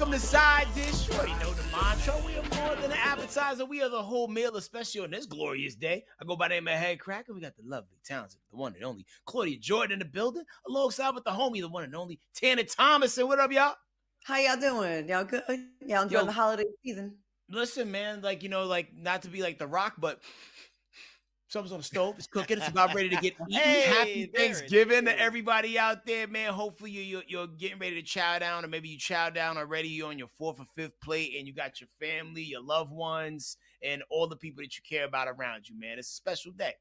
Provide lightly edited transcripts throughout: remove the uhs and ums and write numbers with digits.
Welcome to Side Dish. You already know the mantra. We are more than an appetizer. We are the whole meal, especially on this glorious day. I go by the name of Headkrack, and we got the lovely, talented, the one and only Claudia Jordan in the building, alongside with the homie, the one and only Tanner Thomason. What up, y'all? How y'all doing? Y'all good? Y'all enjoying the holiday season? Listen, man, not to be like The Rock, but something's on the stove. It's cooking. It's about ready to get eaten. Happy Thanksgiving to everybody out there, man. Hopefully you're getting ready to chow down, or maybe you chow down already. You're on your fourth or fifth plate, and you got your family, your loved ones, and all the people that you care about around you, man. It's a special day.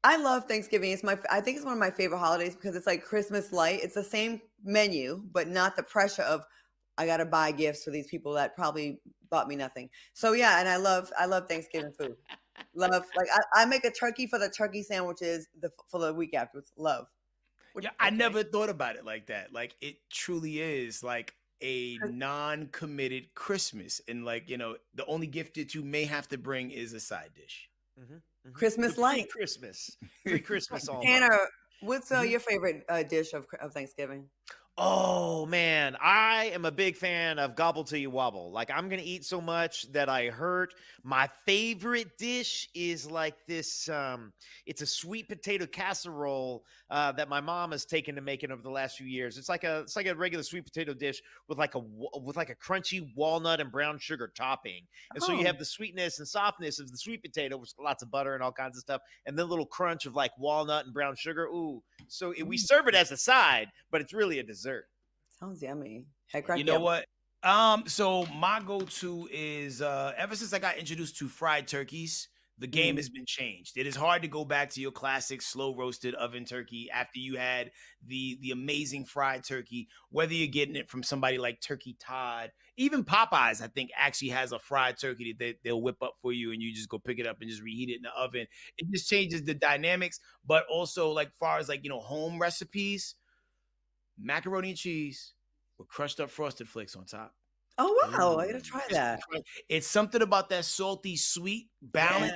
I love Thanksgiving. I think it's one of my favorite holidays because it's like Christmas light. It's the same menu, but not the pressure of I gotta buy gifts for these people that probably bought me nothing. So yeah, and I love Thanksgiving food. Love, like I make a turkey for the turkey sandwiches for the week afterwards. Love. Yeah, I never thought about it like that. Like, it truly is like a non-committed Christmas, and the only gift that you may have to bring is a side dish. Christmas light. Pre-Christmas almost. Tanner, what's your favorite dish of Thanksgiving? Oh man, I am a big fan of gobble till you wobble. Like, I'm gonna eat so much that I hurt. My favorite dish is like this. It's a sweet potato casserole that my mom has taken to making over the last few years. It's like a regular sweet potato dish with like a crunchy walnut and brown sugar topping. And so you have the sweetness and softness of the sweet potato with lots of butter and all kinds of stuff, and then a little crunch of like walnut and brown sugar. Ooh, so we serve it as a side, but it's really a dessert. Sounds yummy. Headkrack, you know what? So my go-to is ever since I got introduced to fried turkeys, the game has been changed. It is hard to go back to your classic slow roasted oven turkey after you had the amazing fried turkey, whether you're getting it from somebody like Turkey Todd. Even Popeyes, I think, actually has a fried turkey that they'll whip up for you, and you just go pick it up and just reheat it in the oven. It just changes the dynamics, but also like far as home recipes, macaroni and cheese with crushed up frosted flakes on top. Oh wow, I gotta try that. It's something about that salty sweet balance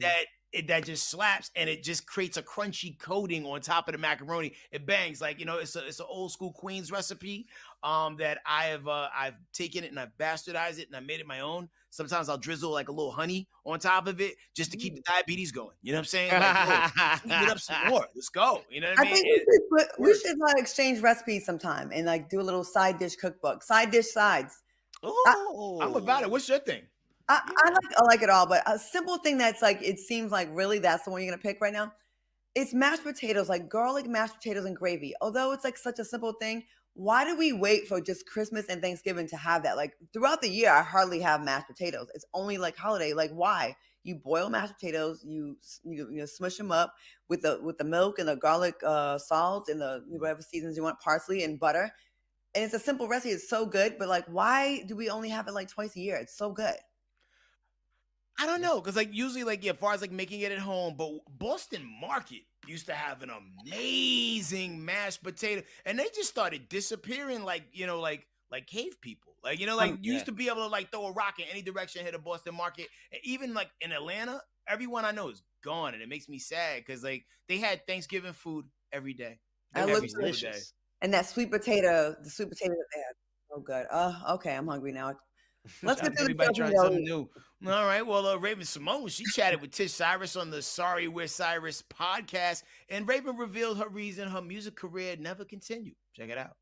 that just slaps, and it just creates a crunchy coating on top of the macaroni. It bangs. It's an old school Queens recipe that I've taken it and I've bastardized it and I made it my own. Sometimes I'll drizzle like a little honey on top of it just to keep the diabetes going. You know what I'm saying? Get up some more. Let's go. You know what I mean? I think we should exchange recipes sometime and like do a little side dish cookbook. Side dish sides. Oh, I'm about it. What's your thing? I like it all, but a simple thing that's like, it seems like really that's the one you're gonna pick right now. It's mashed potatoes, like garlic mashed potatoes and gravy. Although it's like such a simple thing, why do we wait for just Christmas and Thanksgiving to have that? Like throughout the year, I hardly have mashed potatoes. It's only like holiday. Like why? You boil mashed potatoes, you smush them up with the milk and the garlic salt and the whatever seasons you want, parsley and butter. And it's a simple recipe. It's so good, but like, why do we only have it like twice a year? It's so good. I don't know, because usually as far as making it at home, but Boston Market used to have an amazing mashed potato, and they just started disappearing like cave people. You used to be able to throw a rock in any direction, hit a Boston Market. And even in Atlanta, everyone I know is gone, and it makes me sad because they had Thanksgiving food every day. Every single day. And that sweet potato, the sweet potato that they had, so good. Okay, I'm hungry now. Let's get to everybody trying something new. All right, well, Raven-Symoné, she chatted with Tish Cyrus on the Sorry We're Cyrus podcast, and Raven revealed her reason her music career never continued. Check it out.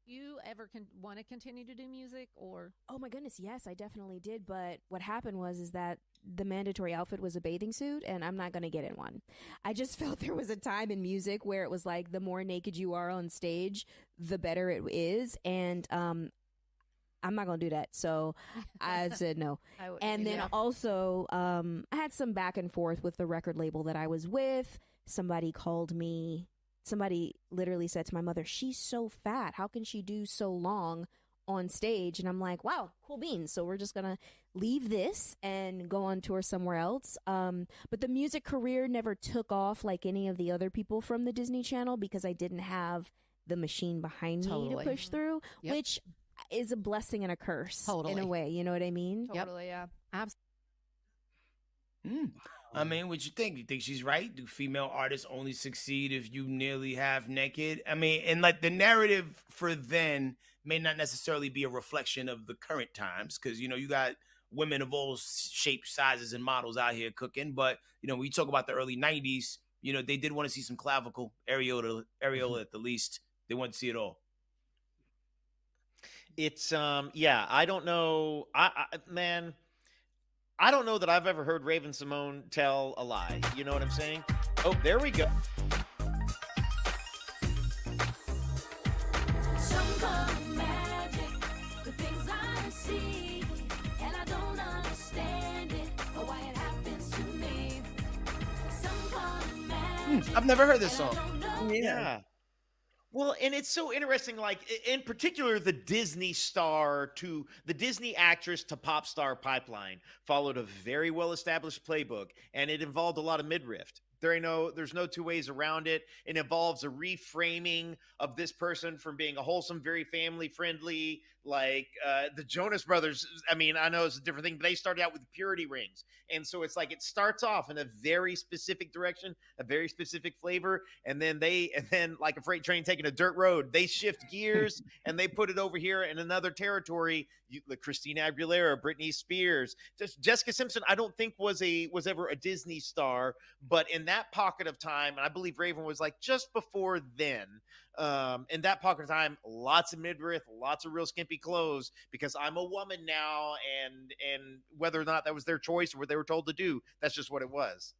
You ever want to continue to do music, or? Oh my goodness, yes, I definitely did. But what happened is that the mandatory outfit was a bathing suit, and I'm not going to get in one. I just felt there was a time in music where it was like the more naked you are on stage, the better it is. And I'm not going to do that. So I said no. And then also I had some back and forth with the record label that I was with. Somebody called me. Somebody literally said to my mother, "She's so fat. How can she do so long on stage?" And I'm like, wow, cool beans. So we're just going to leave this and go on tour somewhere else. But the music career never took off like any of the other people from the Disney Channel because I didn't have the machine behind me to push through, which is a blessing and a curse in a way. You know what I mean? Totally, yeah. Absolutely. I mean, what you think? You think she's right? Do female artists only succeed if you nearly half naked? I mean, and the narrative for then may not necessarily be a reflection of the current times, because you got women of all shapes, sizes, and models out here cooking. But when you talk about the early '90s, they did want to see some clavicle, areola at the least. They wanted to see it all. It's yeah, I don't know. Man, I don't know that I've ever heard Raven-Symoné tell a lie. You know what I'm saying? Oh, there we go. Some kind of magic, the things I see, and I don't understand it, or why it happens to me. Some kind of magic, I've never heard this song. Yeah. Well, and it's so interesting, like in particular, the Disney actress to pop star pipeline followed a very well-established playbook, and it involved a lot of midriff. There's no two ways around it. It involves a reframing of this person from being a wholesome, very family friendly, like the Jonas Brothers. I mean, I know it's a different thing, but they started out with purity rings. And so it's like it starts off in a very specific direction, a very specific flavor. And then like a freight train taking a dirt road, they shift gears and they put it over here in another territory. Christina Aguilera, Britney Spears, just Jessica Simpson, I don't think was ever a Disney star, but in that pocket of time, and I believe Raven was like just before then, in that pocket of time, lots of midriff, lots of real skimpy clothes, because I'm a woman now, and whether or not that was their choice or what they were told to do, that's just what it was.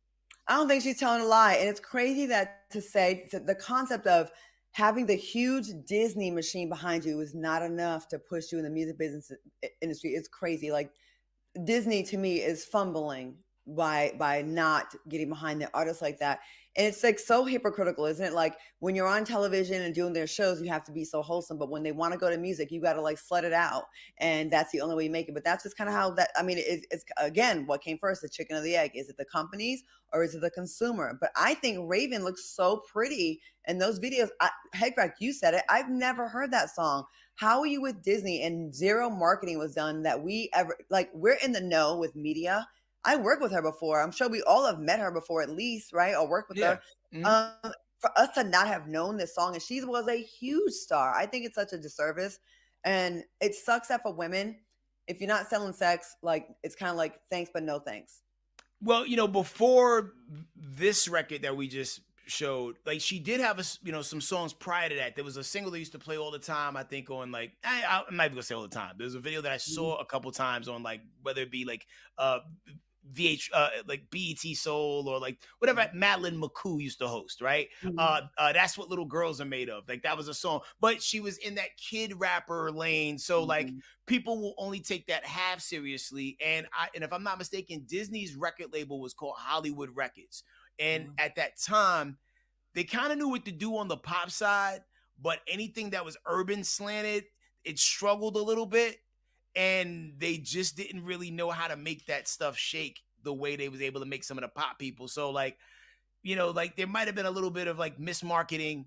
I don't think she's telling a lie. And it's crazy that to say the concept of having the huge Disney machine behind you is not enough to push you in the music business industry. It's crazy. Like Disney to me is fumbling by not getting behind the artists like that. And it's like so hypocritical, isn't it? Like when you're on television and doing their shows, you have to be so wholesome. But when they want to go to music, you got to like slut it out. And that's the only way you make it. But that's just kind of how that, I mean, it's again, what came first, the chicken or the egg? Is it the companies or is it the consumer? But I think Raven looks so pretty in those videos. Headkrack, you said it. I've never heard that song. How are you with Disney and zero marketing was done that we ever, like we're in the know with media. I worked with her before. I'm sure we all have met her before at least, right? Or worked with her. Mm-hmm. For us to not have known this song, and she was a huge star. I think it's such a disservice. And it sucks that for women, if you're not selling sex, like it's kind of like thanks, but no thanks. Well, before this record that we just showed, like she did have some songs prior to that. There was a single that used to play all the time, I think on like, I'm not even gonna say all the time. There's a video that I saw a couple times on like, whether it be like like BET Soul or like whatever Madeline McCoo used to host, right? That's what little girls are made of. Like that was a song, but she was in that kid rapper lane, so like people will only take that half seriously. And if I'm not mistaken, Disney's record label was called Hollywood Records, and at that time they kind of knew what to do on the pop side, but anything that was urban slanted, it struggled a little bit. And they just didn't really know how to make that stuff shake the way they was able to make some of the pop people. So like, like there might have been a little bit of like mismarketing,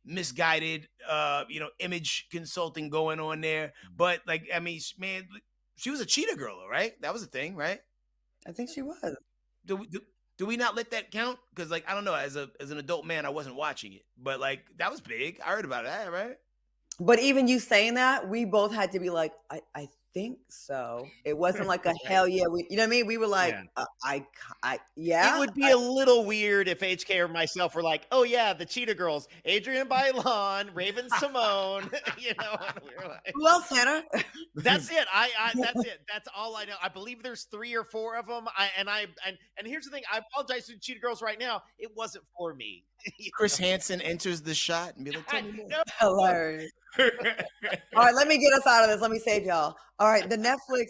misguided, image consulting going on there. But like, I mean, man, she was a cheetah girl, right? That was a thing, right? I think she was. Do we not let that count? Because like, I don't know, as an adult man, I wasn't watching it, but like that was big. I heard about that, right? But even you saying that, we both had to be like, I think so. It wasn't like a hell yeah. You know what I mean? We were like, yeah. It would be a little weird if HK or myself were like, oh yeah, the Cheetah Girls, Adrienne Bailon, Raven-Symoné, we were like, who else, Hannah? That's it. That's it. That's all I know. I believe there's 3 or 4 of them. And here's the thing. I apologize to the Cheetah Girls right now. It wasn't for me. Chris Hansen enters the shot and be like, tell me more. Hilarious. All right, let me get us out of this. Let me save y'all. All right, the Netflix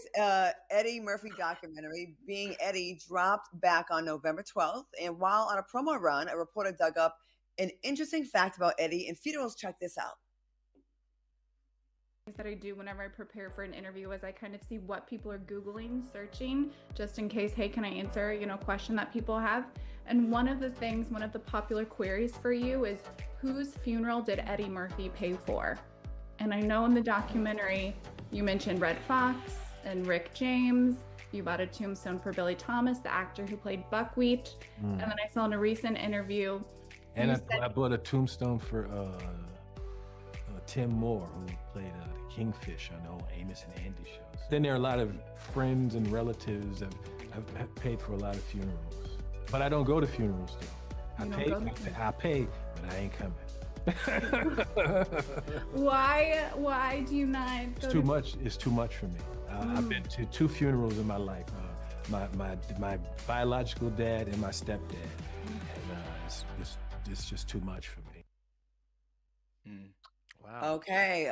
Eddie Murphy documentary, Being Eddie, dropped back on November 12th. And while on a promo run, a reporter dug up an interesting fact about Eddie and funerals. Check this out. That I do whenever I prepare for an interview is I kind of see what people are Googling, searching, just in case, hey, can I answer, a question that people have? And one of the popular queries for you is, whose funeral did Eddie Murphy pay for? And I know in the documentary, you mentioned Red Fox and Rick James. You bought a tombstone for Billy Thomas, the actor who played Buckwheat. And then I saw in a recent interview. And I bought a tombstone for Tim Moore, who played the Kingfish on the old Amos and Andy shows. Then there are a lot of friends and relatives that have paid for a lot of funerals. But I don't go to funerals though. I pay, but I ain't coming. Why do you not? It's too much. It's too much for me. I've been to 2 funerals in my life. My biological dad and my stepdad. And it's just too much for me. Wow. Okay.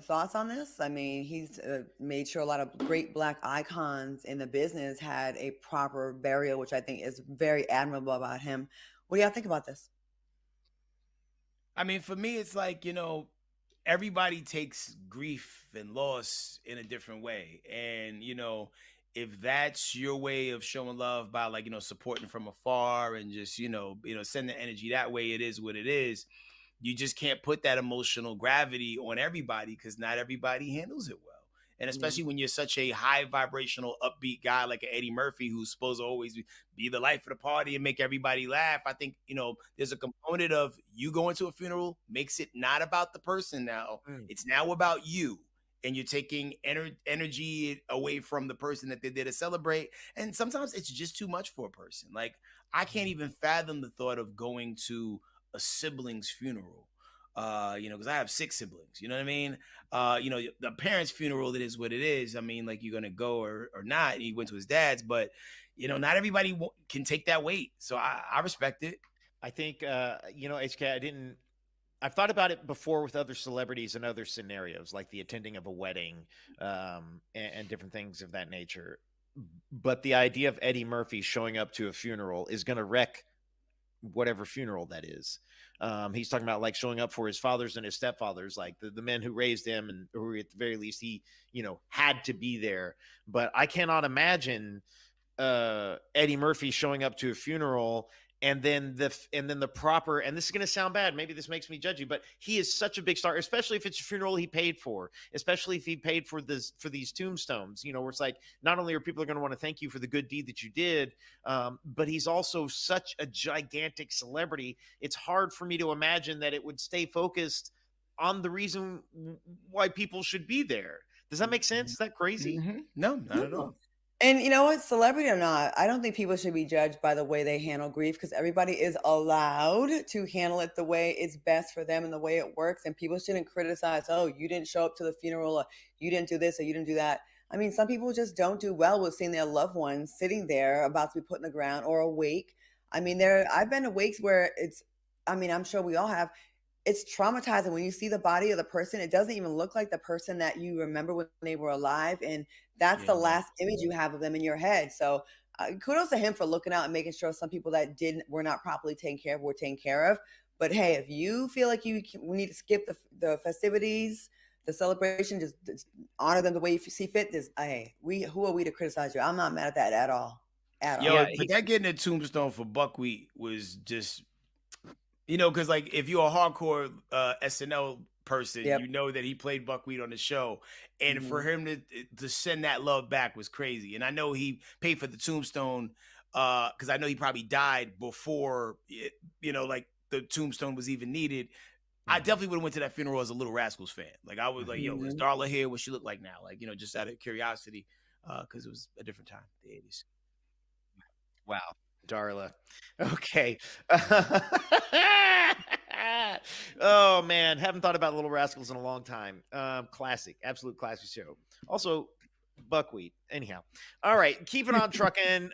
Thoughts on this? I mean, he's made sure a lot of great Black icons in the business had a proper burial, which I think is very admirable about him. What do y'all think about this? I mean, for me, it's like, everybody takes grief and loss in a different way. And, if that's your way of showing love by like, supporting from afar and just, sending energy that way, it is what it is. You just can't put that emotional gravity on everybody because not everybody handles it well. And especially when you're such a high vibrational, upbeat guy like an Eddie Murphy, who's supposed to always be the life of the party and make everybody laugh. I think, there's a component of you going to a funeral makes it not about the person now. It's now about you. And you're taking energy away from the person that they did to celebrate. And sometimes it's just too much for a person. Like, I can't even fathom the thought of going to a sibling's funeral, because I have 6 siblings, you know what I mean? The parents' funeral, it is what it is. I mean, like, you're going to go or not. He went to his dad's, but, not everybody can take that weight. So I respect it. I think, HK, I've thought about it before with other celebrities and other scenarios, like the attending of a wedding and different things of that nature. But the idea of Eddie Murphy showing up to a funeral is going to wreck whatever funeral that is. He's talking about like showing up for his fathers and his stepfathers, like the men who raised him and who at the very least he, had to be there. But I cannot imagine Eddie Murphy showing up to a funeral and then the proper, and this is going to sound bad, maybe this makes me judgy, but he is such a big star, especially if it's a funeral he paid for, especially if he paid for these tombstones, where it's like, not only are people going to want to thank you for the good deed that you did, but he's also such a gigantic celebrity. It's hard for me to imagine that it would stay focused on the reason why people should be there. Does that make sense? Is that crazy? No, not at all. And you know what, celebrity or not, I don't think people should be judged by the way they handle grief because everybody is allowed to handle it the way it's best for them and the way it works. And people shouldn't criticize, oh, you didn't show up to the funeral, or you didn't do this, or you didn't do that. I mean, some people just don't do well with seeing their loved ones sitting there about to be put in the ground or awake. I mean, I've been to wakes where I'm sure we all have. It's traumatizing when you see the body of the person. It doesn't even look like the person that you remember when they were alive. And that's the last image you have of them in your head. So kudos to him for looking out and making sure some people that were not properly taken care of were taken care of. But hey, if you feel like we need to skip the festivities, the celebration, just honor them the way you see fit, who are we to criticize you? I'm not mad at that at all. Yo, but that getting a tombstone for Buckwheat was just, because like if you're a hardcore SNL person, you know that he played Buckwheat on the show, and for him to send that love back was crazy. And I know he paid for the tombstone because I know he probably died before like the tombstone was even needed. I definitely would have went to that funeral as a Little Rascals fan. Like I was like, yo, is Darla here? What she look like now? Like, just out of curiosity, because it was a different time, the 80s. Wow. Darla. Okay. Oh man, haven't thought about Little Rascals in a long time. Classic, absolute classic show. Also, Buckwheat. Anyhow, all right, keep it on trucking.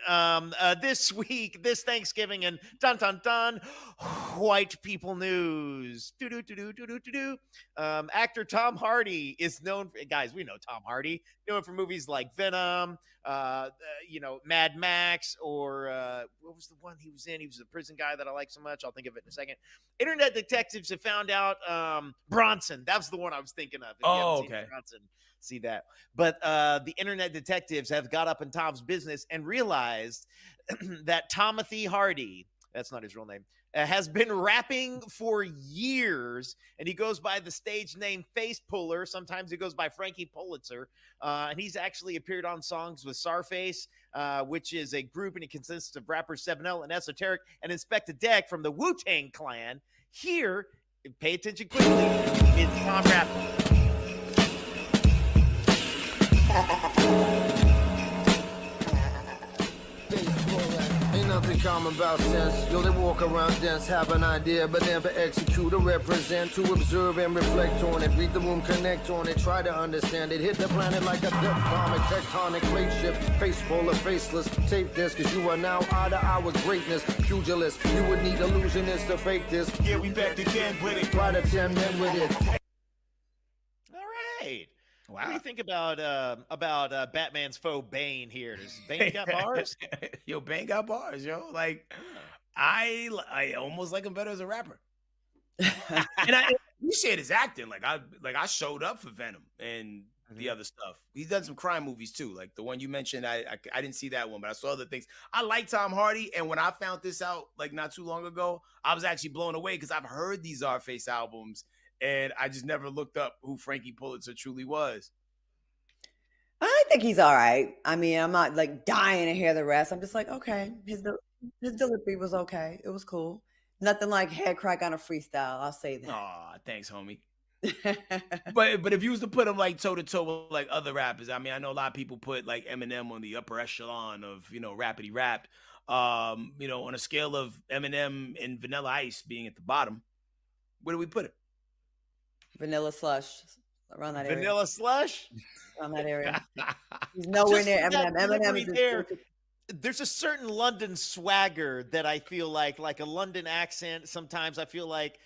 This week, this Thanksgiving, and dun dun dun, white people news. Actor Tom Hardy is known for, guys. We know Tom Hardy, known for movies like Venom, Mad Max, or what was the one he was in? He was the prison guy that I like so much. I'll think of it in a second. Internet detectives have found out Bronson. That was the one I was thinking of. If you haven't seen Bronson, see that. But the internet detectives have got up in Tom's business and realized that Tomothy Hardy, that's not his real name, has been rapping for years, and he goes by the stage name Face Puller. Sometimes he goes by Frankie Pulitzer, and he's actually appeared on songs with Sarface, which is a group, and it consists of rappers 7L and Esoteric and Inspector Deck from the Wu-Tang Clan. Here, pay attention quickly, is Tom rapping. in common about sense. Yo, they walk around dense, have an idea, but never execute or represent. To observe and reflect on it, read the room, connect on it, try to understand it. Hit the planet like a tectonic, tectonic plate shift. Face full of faceless. Tape this, cause you are now out of our greatness. Pugilist, you would need illusionists to fake this. Yeah, we back again with it. Try to 10 men with it. All right. Wow. What do you think about Batman's foe Bane here? Does Bane got bars? Yo, Bane got bars, yo. Like, I almost like him better as a rapper. And I appreciate his acting. Like I showed up for Venom and the other stuff. He's done some crime movies too. Like the one you mentioned, I didn't see that one, but I saw other things. I like Tom Hardy, and when I found this out like not too long ago, I was actually blown away because I've heard these Czarface albums, and I just never looked up who Frankie Pulitzer truly was. I think he's all right. I mean, I'm not like dying to hear the rest. I'm just like, okay, his delivery was okay. It was cool. Nothing like Headkrack on a freestyle. I'll say that. Aw, thanks, homie. But if you was to put him like toe to toe with like other rappers, I mean, I know a lot of people put like Eminem on the upper echelon of, you know, rappity rap. You know, on a scale of Eminem and Vanilla Ice being at the bottom, where do we put it? Vanilla Slush around that area. Vanilla Slush? Around that area. He's nowhere Just near that Eminem. Eminem delivery is there. There's a certain London swagger that I feel like a London accent sometimes I feel like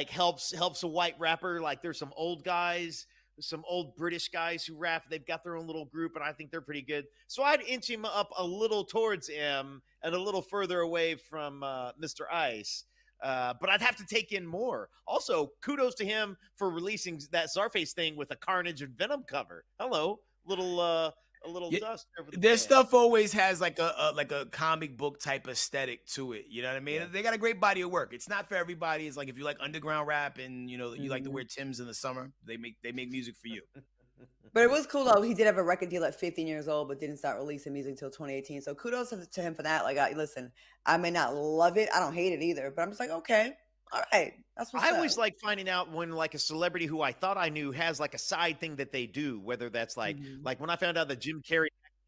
helps a white rapper. Like there's some old guys, some old British guys who rap. They've got their own little group, and I think they're pretty good. So I'd inch him up a little towards M and a little further away from Mr. Ice. But I'd have to take in more. Also, kudos to him for releasing that Czarface thing with a Carnage and Venom cover. Hello, a little dust over the Their band. stuff always has like a comic book type aesthetic to it. You know what I mean? Yeah. They got a great body of work. It's not for everybody. It's like if you like underground rap and you know you like to wear Timbs in the summer, they make music for you. But it was cool though. He did have a record deal at 15 years old, but didn't start releasing music until 2018. So kudos to him for that. Like, listen, I may not love it. I don't hate it either, but I'm just like, okay, all right. That's what's I up. always like finding out when like a celebrity who I thought I knew has like a side thing that they do, whether that's like when I found out that Jim Carrey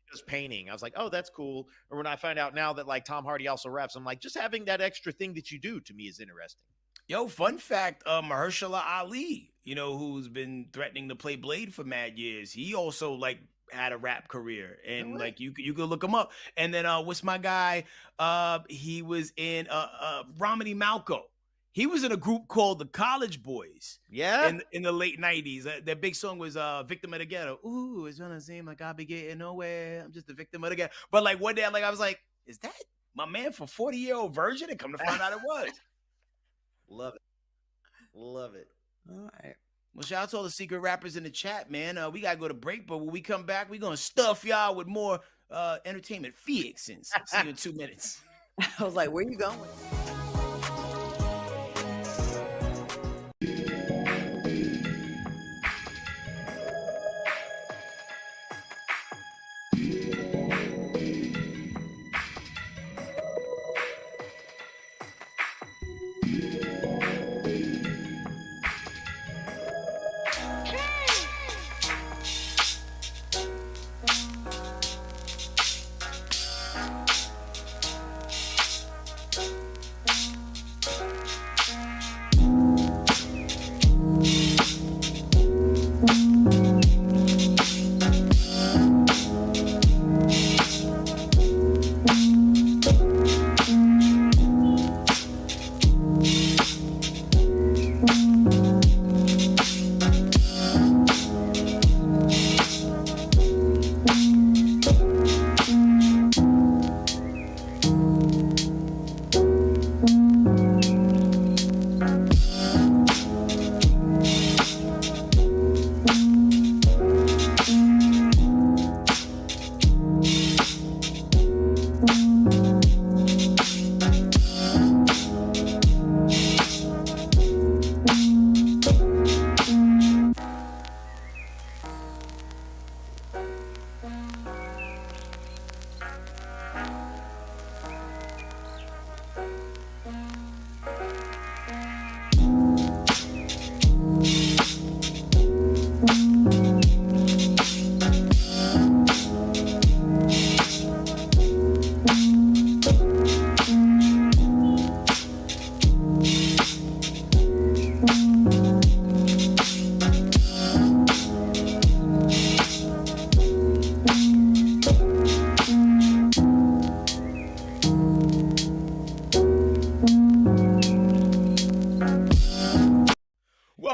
does painting, I was like, oh, that's cool. Or when I find out now that like Tom Hardy also raps, I'm like, just having that extra thing that you do to me is interesting. Yo, fun fact, Mahershala Ali, you know, who's been threatening to play Blade for mad years, he also like had a rap career, and like you could look him up. And then what's my guy? He was in Romany Malco. He was in a group called the College Boys. Yeah. In the late 90s. Their big song was Victim of the Ghetto. Ooh, it's gonna seem like I'll be getting nowhere. I'm just a victim of the ghetto. But like one day, like I was like, is that my man for 40-year-old virgin? And come to find out it was. Love it. Love it. All right. Well, shout out to all the secret rappers in the chat, man. We got to go to break, but when we come back, we're going to stuff y'all with more entertainment fixins. See you in 2 minutes. I was like, where you going?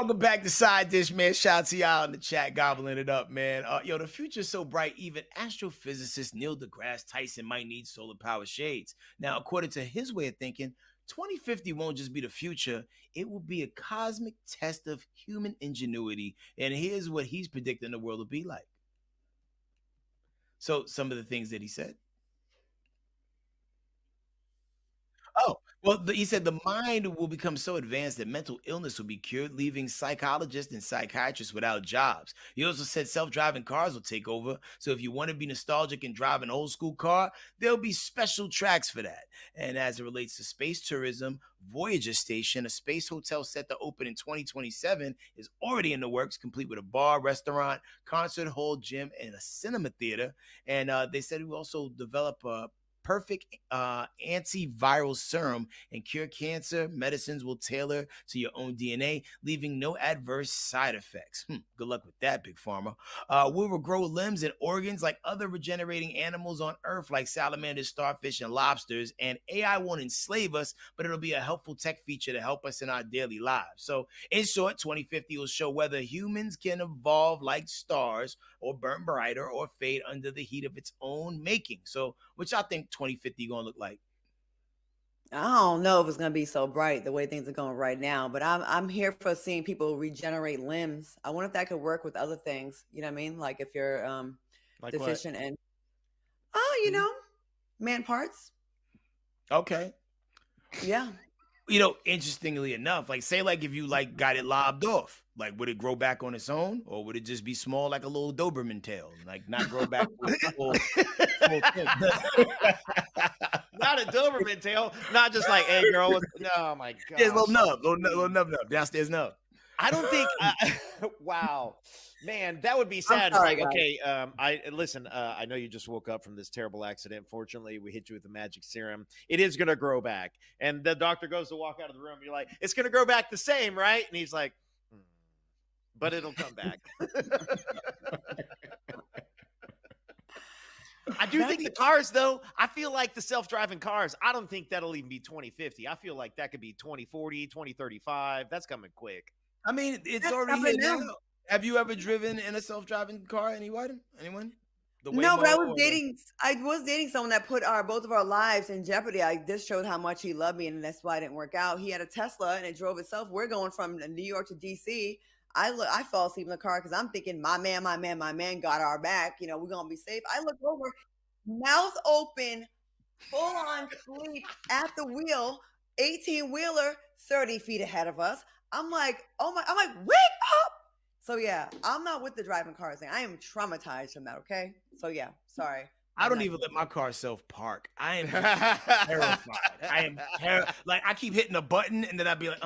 welcome back to Side Dish, man. Shout out to y'all in the chat, gobbling it up, man. Yo, the future's so bright, even astrophysicist Neil deGrasse Tyson might need solar power shades. Now, according to his way of thinking, 2050 won't just be the future, it will be a cosmic test of human ingenuity. And here's what he's predicting the world will be like. So, some of the things that he said. Oh, well, he said the mind will become so advanced that mental illness will be cured, leaving psychologists and psychiatrists without jobs. He also said self-driving cars will take over. So if you want to be nostalgic and drive an old school car, there'll be special tracks for that. And as it relates to space tourism, Voyager Station, a space hotel set to open in 2027, is already in the works, complete with a bar, restaurant, concert hall, gym, and a cinema theater. And they said we also develop a perfect antiviral serum and cure cancer. Medicines will tailor to your own DNA, leaving no adverse side effects. Good luck with that, Big Pharma. We will grow limbs and organs like other regenerating animals on Earth, like salamanders, starfish, and lobsters. And AI won't enslave us, but it'll be a helpful tech feature to help us in our daily lives. So, in short, 2050 will show whether humans can evolve like stars or burn brighter or fade under the heat of its own making. So, which I think 2050 gonna look like? I don't know if it's gonna be so bright the way things are going right now, but I'm here for seeing people regenerate limbs. I wonder if that could work with other things. You know what I mean? Like if you're Like deficient what? in man parts. Okay. Yeah. Interestingly enough, like say like if you like got it lobbed off, like would it grow back on its own, or would it just be small like a little Doberman tail, like not grow back to its full thing? Not a Doberman tail, not just like, hey girl, no, my God. Yeah, little nub, little nub, downstairs nub. I don't think. Wow, man, that would be sad. sorry, Like, okay, I listen. I know you just woke up from this terrible accident. Fortunately, we hit you with the magic serum. It is gonna grow back, and the doctor goes to walk out of the room. You're like, it's gonna grow back the same, right? And he's like, but it'll come back. I do think the cars, though, I feel like the self-driving cars, I don't think that'll even be 2050. I feel like that could be 2040, 2035. That's coming quick. I mean, it's That's already happening here now. now. Have you ever driven in a self-driving car? Anyone? The No, but I Waymo was or dating. I was dating someone that put both of our lives in jeopardy. This showed how much he loved me, and that's why it didn't work out. He had a Tesla, and it drove itself. We're going from New York to DC. I fall asleep in the car because I'm thinking, my man got our back. We're gonna be safe. I look over, mouth open, full on sleep at the wheel, 18-wheeler, 30 feet ahead of us. I'm like, oh my! I'm like, wake up! So yeah, I'm not with the driving cars thing. I am traumatized from that. Okay, so yeah, sorry. I don't even let my car self-park. I am terrified. Like I keep hitting a button and then I'd be like,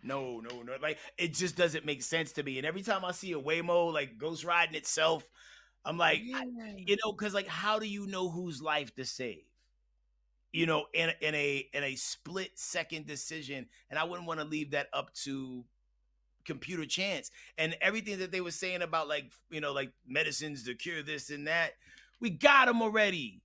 no. Like it just doesn't make sense to me. And every time I see a Waymo like ghost riding itself, I'm like, because like, how do you know whose life to save? In a split second decision, and I wouldn't want to leave that up to computer chance. And everything that they were saying about like medicines to cure this and that, we got them already.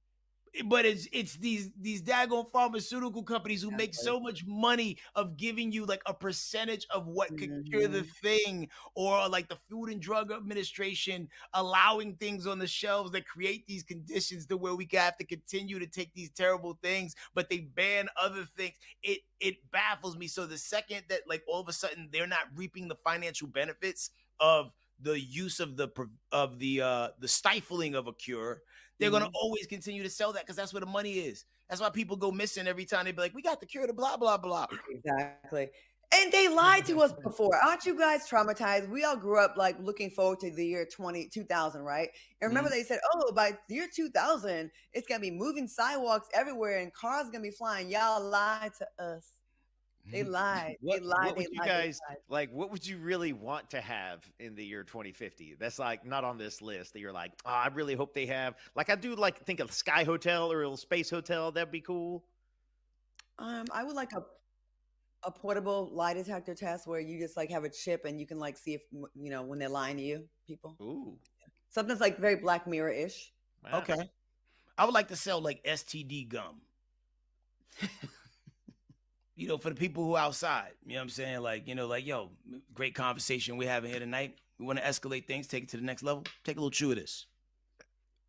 But it's these daggone pharmaceutical companies who make so much money of giving you like a percentage of what could cure the thing, or like the Food and Drug Administration allowing things on the shelves that create these conditions to where we have to continue to take these terrible things, but they ban other things. It baffles me. So the second that like all of a sudden they're not reaping the financial benefits of the use of the stifling of a cure, they're going to always continue to sell that because that's where the money is. That's why people go missing every time. They be like, we got the cure to blah, blah, blah. Exactly. And they lied to us before. Aren't you guys traumatized? We all grew up like looking forward to the year 2000, right? And remember they said, oh, by the year 2000, it's going to be moving sidewalks everywhere and cars going to be flying. Y'all lied to us. They lied. What would you guys like? What would you really want to have in the year 2050? That's like not on this list. That you're like, oh, I really hope they have. Like, I do like think of a sky hotel or a little space hotel. That'd be cool. I would like a portable lie detector test where you just like have a chip and you can like see if when they're lying to you, people. Ooh, something's like very Black Mirror-ish. wow. Okay, I would like to sell like STD gum. for the people who outside, you know what I'm saying? Like, like, yo, great conversation we're having here tonight. We want to escalate things, take it to the next level. Take a little chew of this.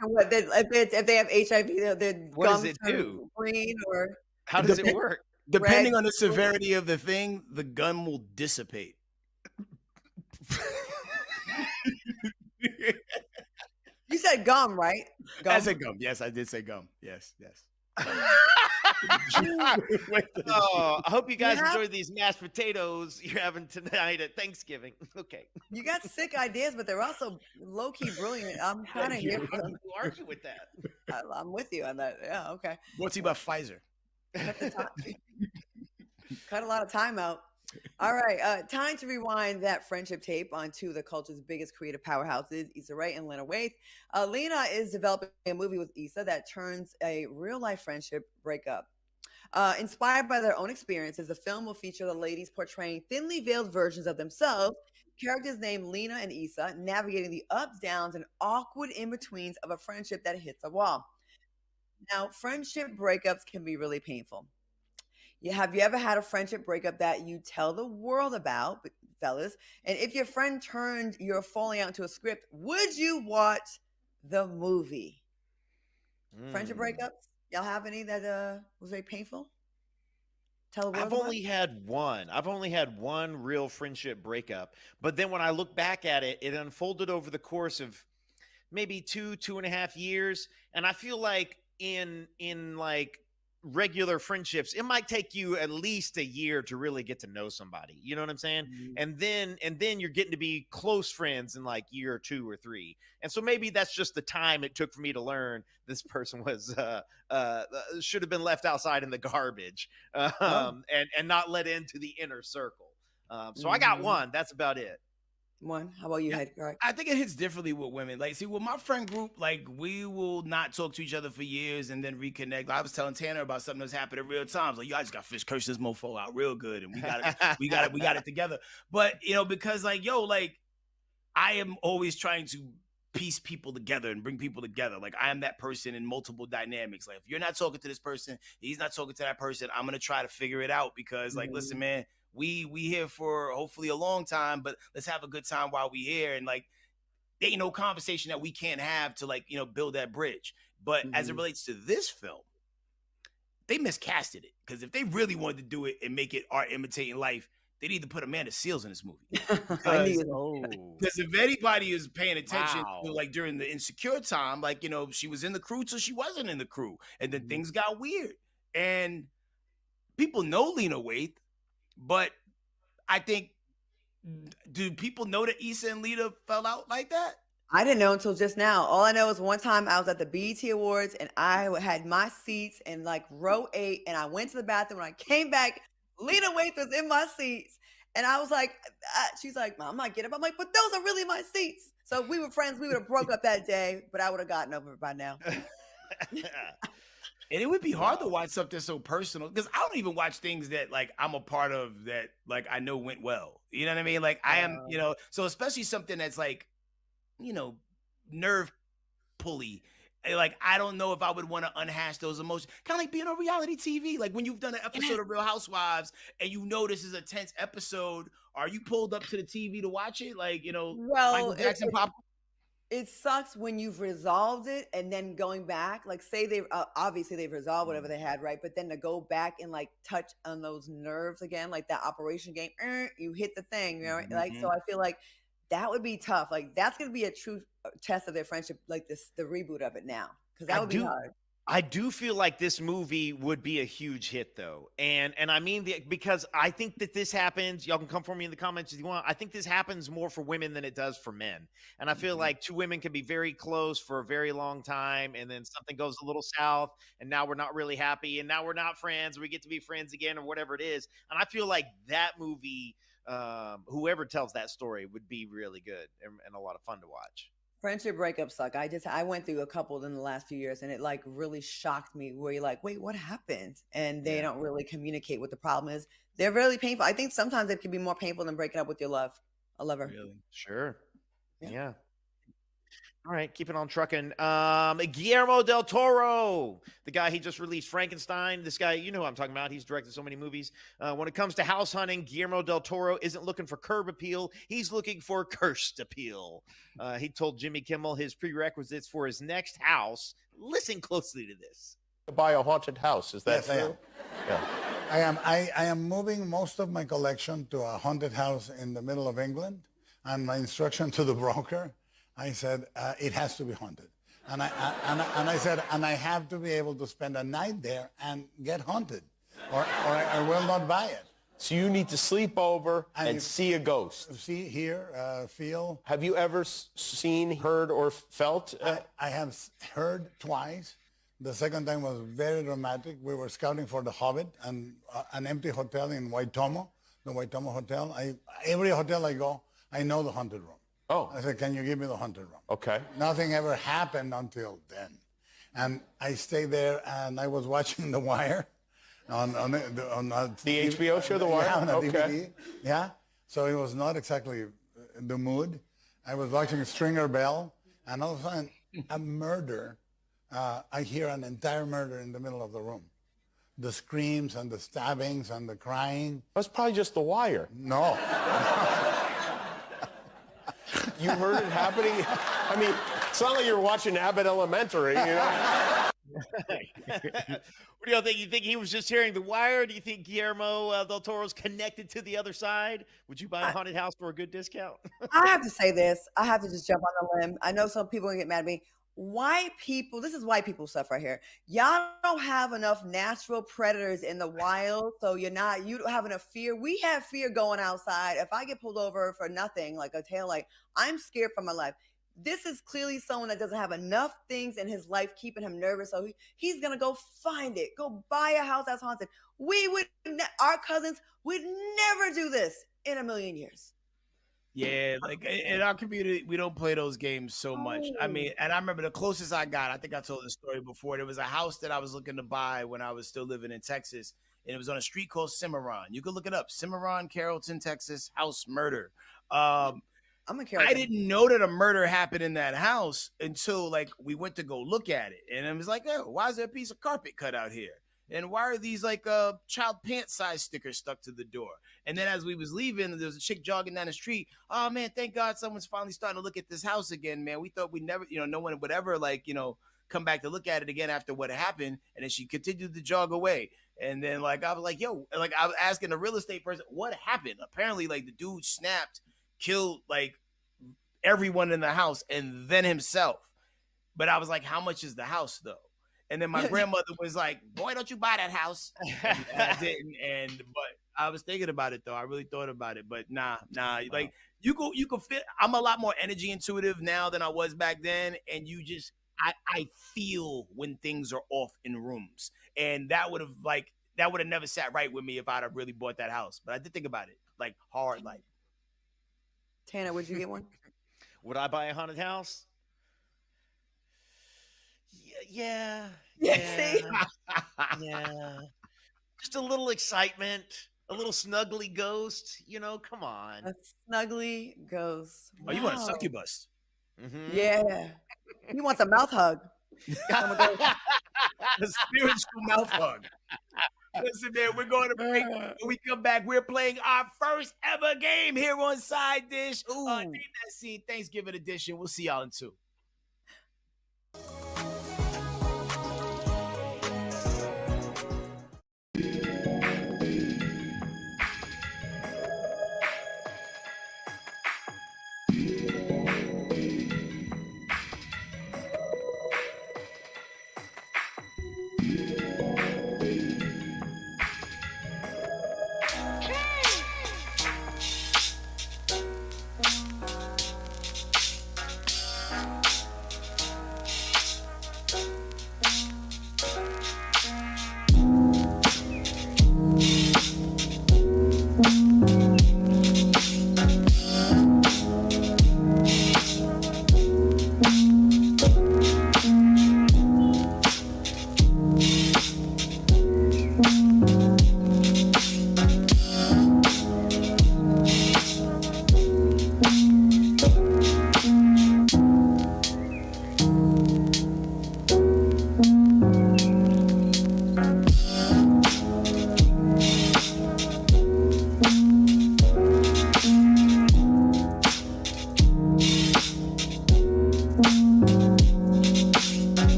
And what if they have HIV, their What does gums it turn do? green or How does it work? Depending red. on the severity of the thing, the gun will dissipate. You said gum, right? I Gum. said gum. Yes, I did say gum. Yes. Oh, I hope you guys have- enjoyed these mashed potatoes you're having tonight at Thanksgiving. Okay. You got sick ideas, but they're also low key brilliant. I'm kind of here for them. Who argue with that? I'm with you on that. Yeah, okay. Brought to you by Pfizer. Cut a lot of time out. All right, time to rewind that friendship tape onto the culture's biggest creative powerhouses, Issa Rae and Lena Waithe. Lena is developing a movie with Issa that turns a real-life friendship breakup. Inspired by their own experiences, the film will feature the ladies portraying thinly veiled versions of themselves, characters named Lena and Issa, navigating the ups, downs, and awkward in-betweens of a friendship that hits a wall. Now, friendship breakups can be really painful. Have you ever had a friendship breakup that you tell the world about, fellas? And if your friend turned your falling out into a script, would you watch the movie? Friendship breakups? Y'all have any that was very painful? Tell the world I've about? only had one. I've only had one real friendship breakup. But then when I look back at it, it unfolded over the course of maybe 2.5 years. And I feel like in like regular friendships, it might take you at least a year to really get to know somebody. You know what I'm saying? And then you're getting to be close friends in like year 2 or 3. And so maybe that's just the time it took for me to learn this person was should have been left outside in the garbage and not let into the inner circle. So I got one. That's about it. One. How about you, Headkrack? I think it hits differently with women. Like, see, with my friend group, like, we will not talk to each other for years and then reconnect. Like, I was telling Tanner about something that's happened in real times. Like, yo, I just got fish curse this mofo out real good, and we got it together. But because like, yo, like, I am always trying to piece people together and bring people together. Like, I am that person in multiple dynamics. Like, if you're not talking to this person, he's not talking to that person, I'm gonna try to figure it out because, like, listen, man. We here for hopefully a long time, but let's have a good time while we here. And like, there ain't no conversation that we can't have to like, build that bridge. But as it relates to this film, they miscasted it. Because if they really wanted to do it and make it art imitating life, they need to put Amanda Seales in this movie. Because if anybody is paying attention to like during the Insecure time, like, she was in the crew till she wasn't in the crew. And then things got weird. And people know Lena Waithe. But I think, do people know that Issa and Lena fell out like that? I didn't know until just now. All I know is one time I was at the BET Awards and I had my seats in like row 8 and I went to the bathroom. When I came back, Lena Waithe was in my seats. And I was like, she's like, Mom, I get up. I'm like, but those are really my seats. So if we were friends, we would have broke up that day, but I would have gotten over it by now. And it would be hard to watch something so personal because I don't even watch things that like I'm a part of that like I know went well. You know what I mean? Like I am, so especially something that's like, nerve pulley. Like I don't know if I would want to unhash those emotions. Kind of like being on reality TV. Like when you've done an episode of Real Housewives and this is a tense episode, are you pulled up to the TV to watch it? Like, Michael Jackson pop. It sucks when you've resolved it and then going back, like say they obviously they've resolved whatever they had, right? But then to go back and like touch on those nerves again, like that Operation game, you hit the thing, like, so I feel like that would be tough. Like that's going to be a true test of their friendship, like the reboot of it now. Cause that would be hard. I do feel like this movie would be a huge hit though. And I mean, because I think that this happens, y'all can come for me in the comments if you want. I think this happens more for women than it does for men. And I feel like two women can be very close for a very long time. And then something goes a little south and now we're not really happy. And now we're not friends. We get to be friends again or whatever it is. And I feel like that movie, whoever tells that story would be really good and a lot of fun to watch. Friendship breakups suck. I went through a couple in the last few years and it like really shocked me where you're like, wait, what happened? And they don't really communicate what the problem is. They're really painful. I think sometimes it can be more painful than breaking up with a lover. Really? Sure. Yeah. All right, keep it on trucking. Guillermo del Toro, the guy he just released Frankenstein. This guy, you know who I'm talking about. He's directed so many movies. When it comes to house hunting, Guillermo del Toro isn't looking for curb appeal. He's looking for cursed appeal. He told Jimmy Kimmel his prerequisites for his next house. Listen closely to this. To buy a haunted house, is that Yes, true? I am. I am moving most of my collection to a haunted house in the middle of England, and my instruction to the broker, I said it has to be haunted, and I said, and I have to be able to spend a night there and get haunted, or I will not buy it. So you need to sleep over and see a ghost. See, hear, feel. Have you ever seen, heard, or felt? I have heard twice. The second time was very dramatic. We were scouting for The Hobbit and an empty hotel in Waitomo, the Waitomo Hotel. Every hotel I go, I know the haunted room. Oh. I said, can you give me the haunted room? Okay. Nothing ever happened until then. And I stayed there and I was watching The Wire on the HBO show, The Wire? Yeah, on a Okay. DVD. Yeah. So it was not exactly the mood. I was watching Stringer Bell, and all of a sudden, a murder. I hear an entire murder in the middle of the room. The screams and the stabbings and the crying. That's probably just The Wire. No. You heard it happening? I mean, it's not like you're watching Abbott Elementary, you know? What do y'all think? You think he was just hearing The Wire? Do you think Guillermo del Toro's connected to the other side? Would you buy a haunted house for a good discount? I have to say this. I have to just jump on the limb. I know some people are gonna get mad at me. White people, this is white people stuff right here. Y'all don't have enough natural predators in the wild, so you don't have enough fear. We have fear going outside. If I get pulled over for nothing, like a taillight, I'm scared for my life. This is clearly someone that doesn't have enough things in his life keeping him nervous, so he's gonna go find it, go buy a house that's haunted. Our cousins would never do this in a million years. Yeah, like in our community, we don't play those games so much. I mean, and I remember the closest I got, I think I told this story before. There was a house that I was looking to buy when I was still living in Texas, and it was on a street called Cimarron. You could look it up, Cimarron, Carrollton, Texas, house murder. I'm in Carrollton. I didn't know that a murder happened in that house until like we went to go look at it, and it was like, oh, why is there a piece of carpet cut out here? And why are these like child pants size stickers stuck to the door? And then as we was leaving, there was a chick jogging down the street. Oh man, thank God someone's finally starting to look at this house again, man. We thought we'd never, no one would ever like, come back to look at it again after what happened. And then she continued to jog away. And then like, I was like, yo, like I was asking the real estate person, what happened? Apparently like the dude snapped, killed like everyone in the house and then himself. But I was like, how much is the house though? And then my grandmother was like, boy, don't you buy that house. And I didn't. But I was thinking about it though. I really thought about it, but nah. Like you could fit. I'm a lot more energy intuitive now than I was back then. And I feel when things are off in rooms. And that would have never sat right with me if I'd have really bought that house. But I did think about it, like hard, like. Tana, would you get one? Would I buy a haunted house? Yeah. See? Yeah. Just a little excitement, a little snuggly ghost, come on. A snuggly ghost. Oh, you want a succubus? Mm-hmm. Yeah. He wants a mouth hug. A spiritual mouth hug. Listen, man, we're going to break. When we come back, we're playing our first ever game here on Side Dish. Name that scene, Thanksgiving edition. We'll see y'all in 2.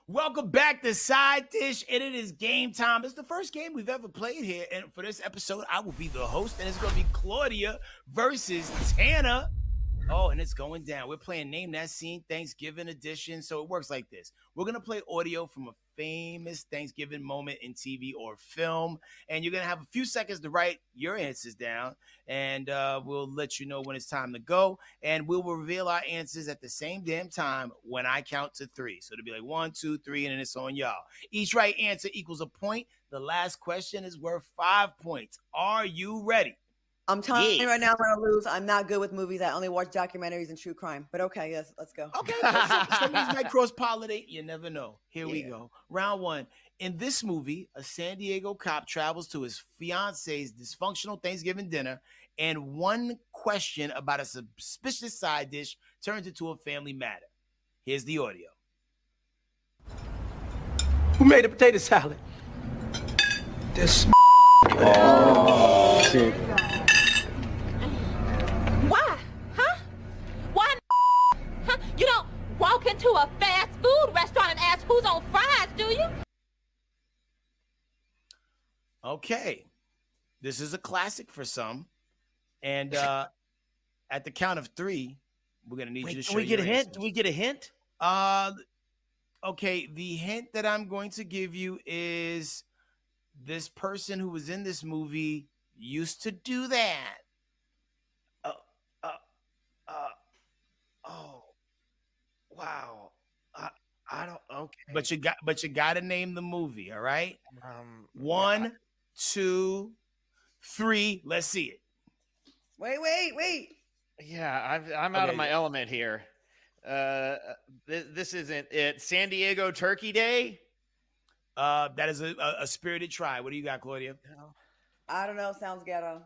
Welcome back to Side Dish, and it is game time. It's the first game we've ever played here, and for this episode, I will be the host, and it's going to be Claudia versus Tana. Oh, and it's going down. We're playing Name That Scene Thanksgiving edition, so it works like this. We're going to play audio from a famous Thanksgiving moment in TV or film, and you're going to have a few seconds to write your answers down, and we'll let you know when it's time to go, and we will reveal our answers at the same damn time when I count to 3. So it'll be like 1, 2, 3, and then it's on y'all. Each right answer equals a point. The last question is worth 5 points. Are you ready? I'm telling you right now, I'm going to lose. I'm not good with movies. I only watch documentaries and true crime. But okay, yes, let's go. Okay, some of these might cross-pollinate. You never know. Here we go. Round 1. In this movie, a San Diego cop travels to his fiance's dysfunctional Thanksgiving dinner, and one question about a suspicious side dish turns into a family matter. Here's the audio. Who made the potato salad? This. Oh, shit. Why? Huh? Why? Huh? You don't walk into a fast food restaurant and ask who's on fries, do you? Okay. This is a classic for some. And at the count of 3, we're going to need you to show Can we get a hint? answers. Do we get a hint? Okay, the hint that I'm going to give you is this person who was in this movie used to do that. Oh, wow. I don't. Okay. But you got to name the movie. All right. 1, 2, 3. Let's see it. Wait. Yeah, I'm out of my element here. This isn't it. San Diego Turkey Day. That is a spirited try. What do you got, Claudia? I don't know. Sounds ghetto.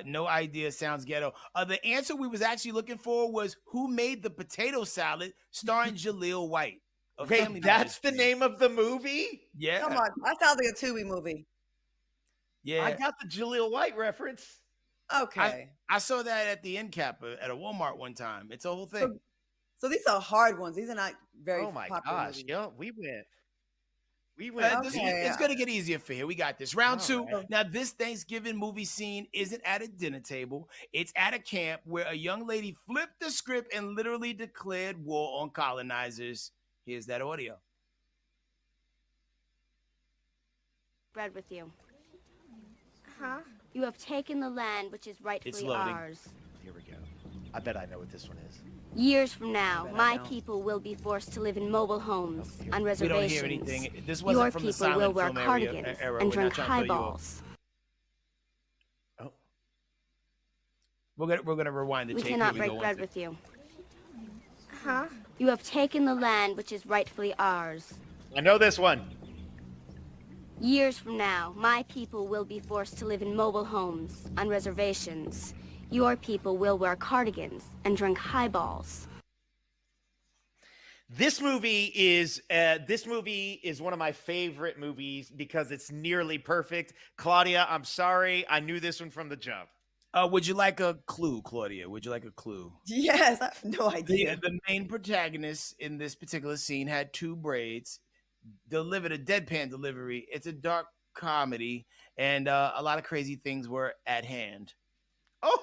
No idea. Sounds ghetto. The answer we was actually looking for was Who Made the Potato Salad, starring Jaleel White. Okay, that's the name of the movie? Yeah. Come on. That sounds like a Tubi movie. Yeah. I got the Jaleel White reference. Okay. I saw that at the end cap at a Walmart one time. It's a whole thing. So these are hard ones. These are not very Oh my popular gosh. movies. Yo, we went. It's going to get easier for here. We got this. Round 2. Right. Now, this Thanksgiving movie scene isn't at a dinner table. It's at a camp where a young lady flipped the script and literally declared war on colonizers. Here's that audio. Bread with you. Huh? You have taken the land which is rightfully loading. ours. Here we go. I bet I know what this one is. Years from now, my people will be forced to live in mobile homes on We reservations. don't hear anything. This wasn't Your from the people will silent wear film cardigans era. and We're drink not trying to throw you off. highballs. Oh. We're gonna rewind the We tape. cannot Here we break go bread once with you. Huh? You have taken the land which is rightfully ours. I know this one. Years from now, my people will be forced to live in mobile homes on reservations. Your people will wear cardigans and drink highballs. This movie is one of my favorite movies because it's nearly perfect. Claudia, I'm sorry. I knew this one from the jump. Would you like a clue, Claudia? Would you like a clue? Yes, I have no idea. The main protagonist in this particular scene had 2 braids, delivered a deadpan delivery. It's a dark comedy, and a lot of crazy things were at hand. Oh!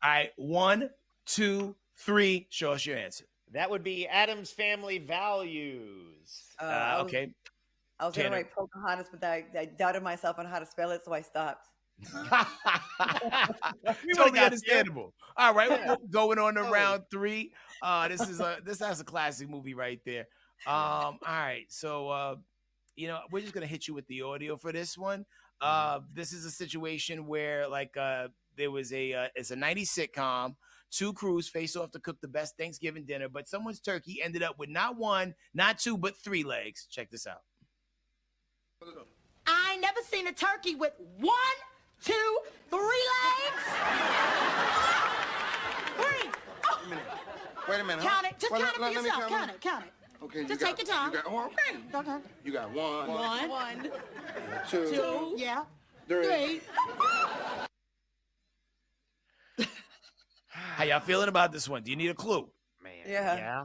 All right, 1, 2, 3. Show us your answer. That would be Adam's Family Values. Okay. I was going to write Pocahontas, but I doubted myself on how to spell it, so I stopped. Totally understandable. All right, we're going on to round 3. This has a classic movie right there. All right, so we're just gonna hit you with the audio for this one. This is a situation where there was it's a 90s sitcom Two crews face off to cook the best Thanksgiving dinner, but someone's turkey ended up with not one, not two, but three legs. Check this out. I ain't never seen a turkey with 1, 2, 3 legs. 3. Oh. Wait a minute. Count it. Just Well, count it let for me yourself. Count it. Count it. Okay, Just take your time. Okay. Don't count. You got 1, 1, 2, 2, yeah, 3. 3. How y'all feeling about this one? Do you need a clue? Man. Yeah.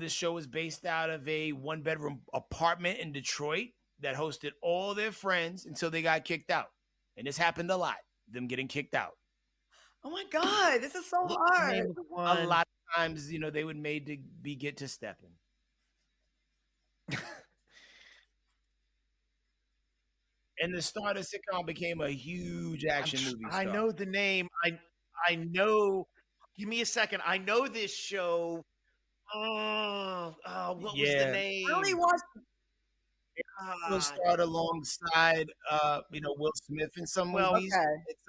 This show is based out of a one-bedroom apartment in Detroit that hosted all their friends until they got kicked out. And this happened a lot, them getting kicked out. Oh my God, this is so hard. A lot of times, you know, they would made to be get to stepping. And the star of the sitcom became a huge action movie star. I know the name. I know. Give me a second. I know this show. What was the name? I only watched. Will start alongside, Will Smith in some movies. Okay.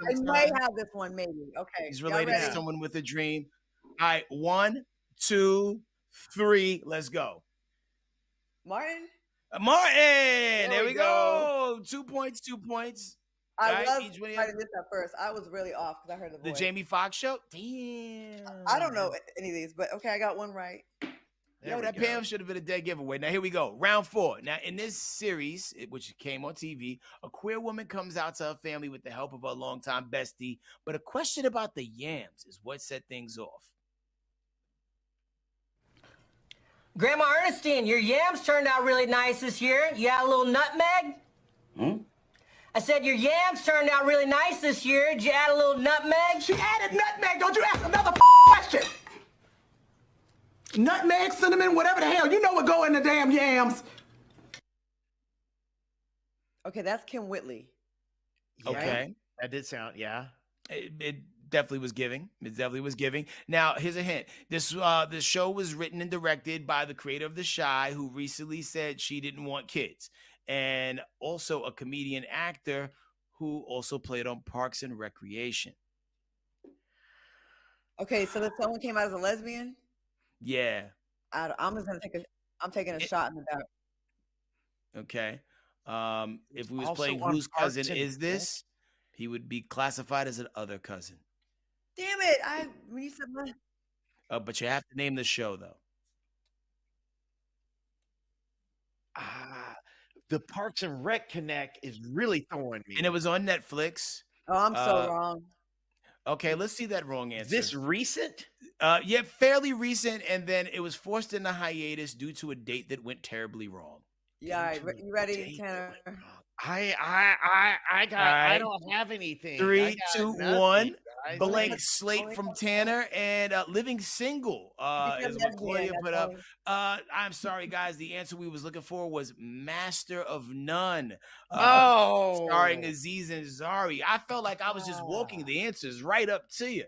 I may have this one, maybe. Okay. He's Y'all related to ready? someone with a dream. All right, 1, 2, 3, let's go. Martin? Martin, there we we go. 2 points, 2 points. I Right, was each one of writing this at first. I was really off because I heard the The voice. Jamie Foxx show? Damn. I don't know any of these, but okay, I got one right. Yo, that Pam should have been a dead giveaway. Now, here we go. Round 4. Now, in this series, which came on TV, a queer woman comes out to her family with the help of her longtime bestie, but a question about the yams is what set things off. Grandma Ernestine, your yams turned out really nice this year. You got a little nutmeg? I said your yams turned out really nice this year. Did you add a little nutmeg? She added nutmeg. Don't you ask another question. Nutmeg, cinnamon, whatever the hell. You know what go in the damn yams. Okay, that's Kim Whitley. Okay. That did sound, yeah. It definitely was giving. It definitely was giving. Now, here's a hint. This show was written and directed by the creator of The Chi, who recently said she didn't want kids. And also a comedian actor who also played on Parks and Recreation. Okay, so someone came out as a lesbian? Yeah. I'm just gonna I'm taking a shot in the dark. Okay. If we was Also playing on Whose Parks Cousin and Is This, he would be classified as an other cousin. Damn it! When you said my But you have to name the show, though. The Parks and Rec Connect is really throwing me. And it was on Netflix. Oh, I'm so wrong. Okay, let's see that wrong answer. This recent? Yeah, fairly recent, and then it was forced into hiatus due to a date that went terribly wrong. Yeah, all right. You ready, Tanner? I got. I Alright. don't have anything. 3, I got 2, nothing, 1. guys. Blank slate from Tanner and Living Single is what Claudia put up. I'm sorry, guys. The answer we was looking for was Master of None. Starring Aziz Ansari. I felt like I was just walking the answers right up to you.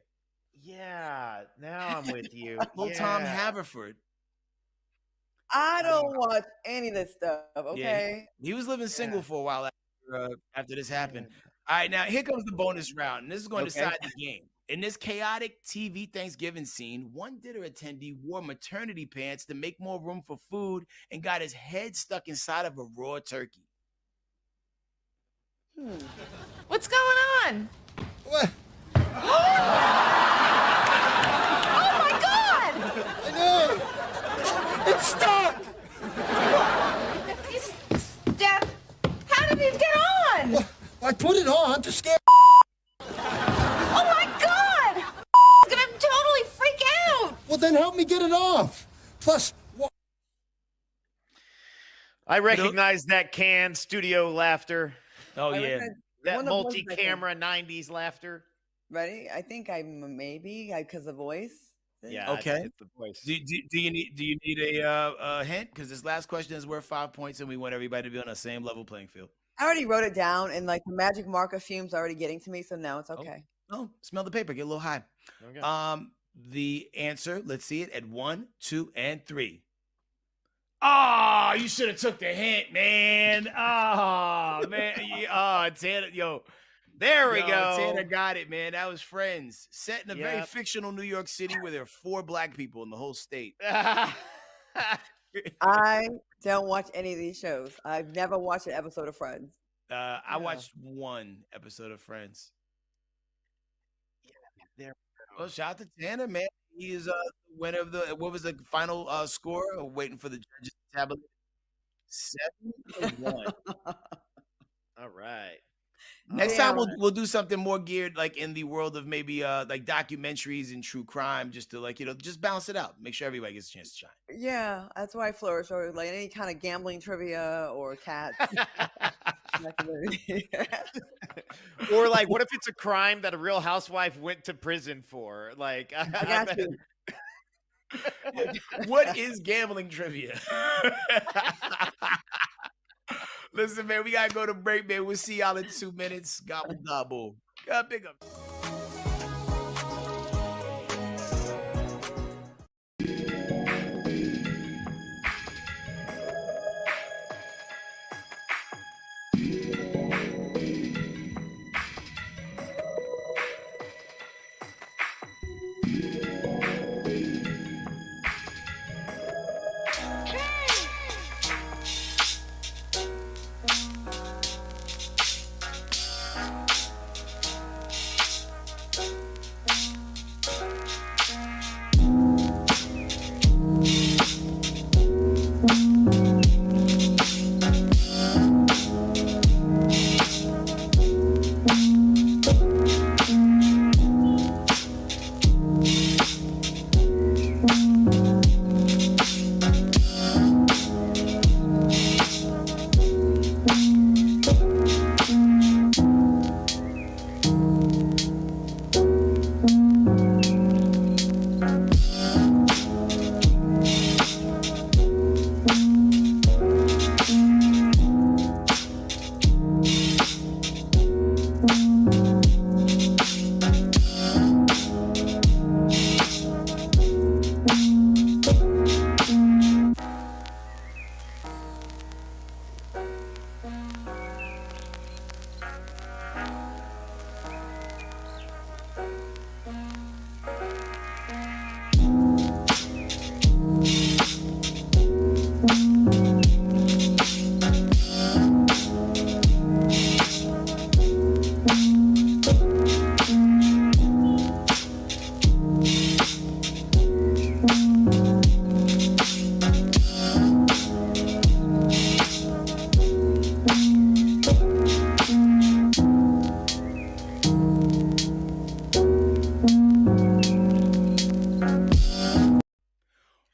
Yeah, now I'm with you. Little Tom Haverford. I don't watch any of this stuff. Yeah, Okay. he was living single for a while after this happened. All right, now here comes the bonus round, and this is going to decide the game. In this chaotic TV Thanksgiving scene, one dinner attendee wore maternity pants to make more room for food and got his head stuck inside of a raw turkey. What's going on? What? Oh my God! I know. It's stuck. Steph, how did it get on? Well, I put it on to scare. Oh my God! It's gonna totally freak out. Well, then help me get it off. Plus, I recognize that canned studio laughter. Oh yeah, that multi-camera '90s laughter. Ready? I think I maybe because the voice. Yeah. Okay. It's the voice. Do you need a hint? Because this last question is worth 5 points, and we want everybody to be on the same level playing field. I already wrote it down, and like the magic marker fumes are already getting to me, so now it's okay. Oh, smell the paper. Get a little high. Okay. The answer. Let's see it at 1, 2, and 3. Oh, you should have took the hint, man. Oh man. Tanner, yo. There we Yo, Tanner go. got it, man. That was Friends. Set in a very Yep. fictional New York City where there are 4 black people in the whole state. I don't watch any of these shows. I've never watched an episode of Friends. I Yeah. watched 1 episode of Friends. There we Well, go. shout out to Tanner, man. He is the winner of the what was the final score? Waiting for the judges to tabulate. 7-1. All right. Next time Damn. we'll do something more geared like in the world of maybe like documentaries and true crime, just to like just balance it out. Make sure everybody gets a chance to shine. Yeah, that's why I flourish. Or like any kind of gambling trivia or cats. Or like, what if it's a crime that a Real Housewife went to prison for? Like, I got you. What is gambling trivia? Listen, man, we gotta go to break, man. We'll see y'all in 2 minutes. Gobble gobble. Big up.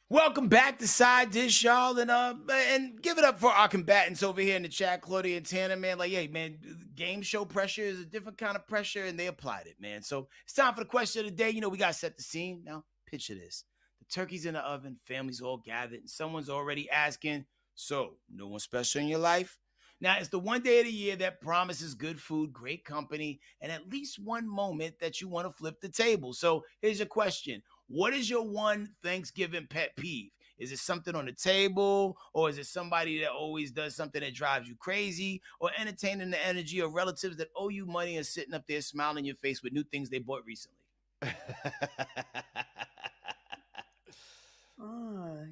Welcome back to Side Dish, y'all, and give it up for our combatants over here in the chat, Claudia and Tanner, man. Like, hey, man, game show pressure is a different kind of pressure, and they applied it, man. So it's time for the question of the day. You know, we gotta set the scene. Now, picture this: the turkey's in the oven, family's all gathered, and someone's already asking, "So, no one special in your life?" Now, it's the one day of the year that promises good food, great company, and at least one moment that you want to flip the table. So here's your question. What is your one Thanksgiving pet peeve? Is it something on the table, or is it somebody that always does something that drives you crazy, or entertaining the energy of relatives that owe you money and sitting up there smiling in your face with new things they bought recently?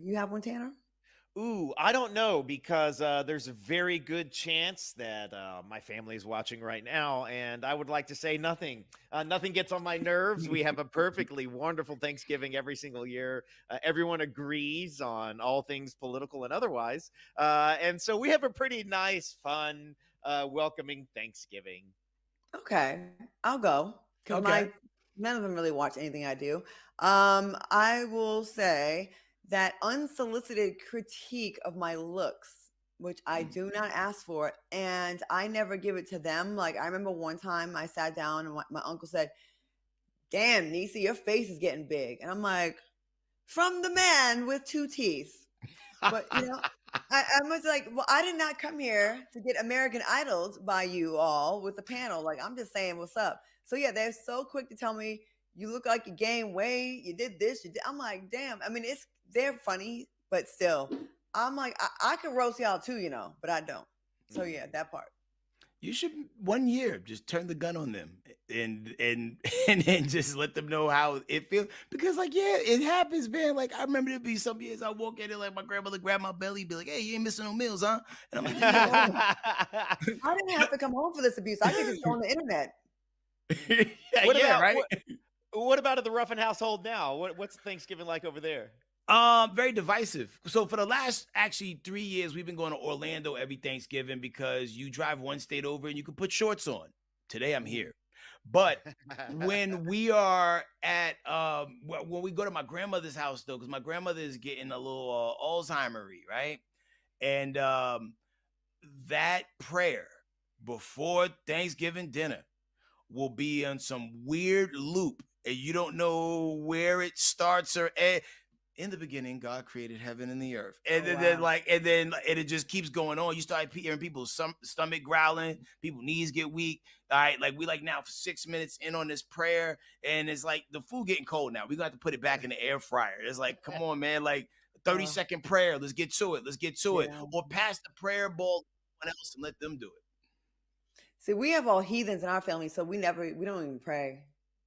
You have one, Tanner? Ooh, I don't know, because there's a very good chance that my family is watching right now, and I would like to say nothing. Nothing gets on my nerves. We have a perfectly wonderful Thanksgiving every single year. Everyone agrees on all things political and otherwise, and so we have a pretty nice, fun, welcoming Thanksgiving. Okay, I'll go because Okay. none of them really watch anything I do. I will say that unsolicited critique of my looks, which I do not ask for, and I never give it to them. Like, I remember one time I sat down and my uncle said, "Damn, Nisa, your face is getting big," and I'm like, "From the man with 2 teeth." But I was like, well, I did not come here to get American Idols by you all with the panel. Like, I'm just saying what's up. So yeah, they're so quick to tell me you look like you gained weight, you did this, you did. I'm like, damn. I mean, they're funny, but still, I'm like, I could roast y'all too, but I don't. So yeah, that part. You should 1 year just turn the gun on them and and then just let them know how it feels. Because like, yeah, it happens, man. Like I remember there'd be some years I walk in and like my grandmother grab my belly, be like, "Hey, you ain't missing no meals, huh?" And I'm like, "Leave me alone." I didn't have to come home for this abuse. I could just go on the internet. Yeah, right. What about in the Ruffin household now? What's Thanksgiving like over there? Very divisive. So for the last actually 3 years, we've been going to Orlando every Thanksgiving because you drive one state over and you can put shorts on. Today I'm here. But when we are at when we go to my grandmother's house though, because my grandmother is getting a little Alzheimer-y, right? And that prayer before Thanksgiving dinner will be on some weird loop, and you don't know where it starts or ends. In the beginning, God created heaven and the earth. And then it just keeps going on. You start hearing people's stomach growling, people's knees get weak. All right, like we like now for 6 minutes in on this prayer, and it's like the food getting cold now. We're gonna have to put it back in the air fryer. It's like, come on, man, like 30-second prayer. Let's get to it. Let's get to it. Or pass the prayer ball to someone else and let them do it. See, we have all heathens in our family, so we don't even pray.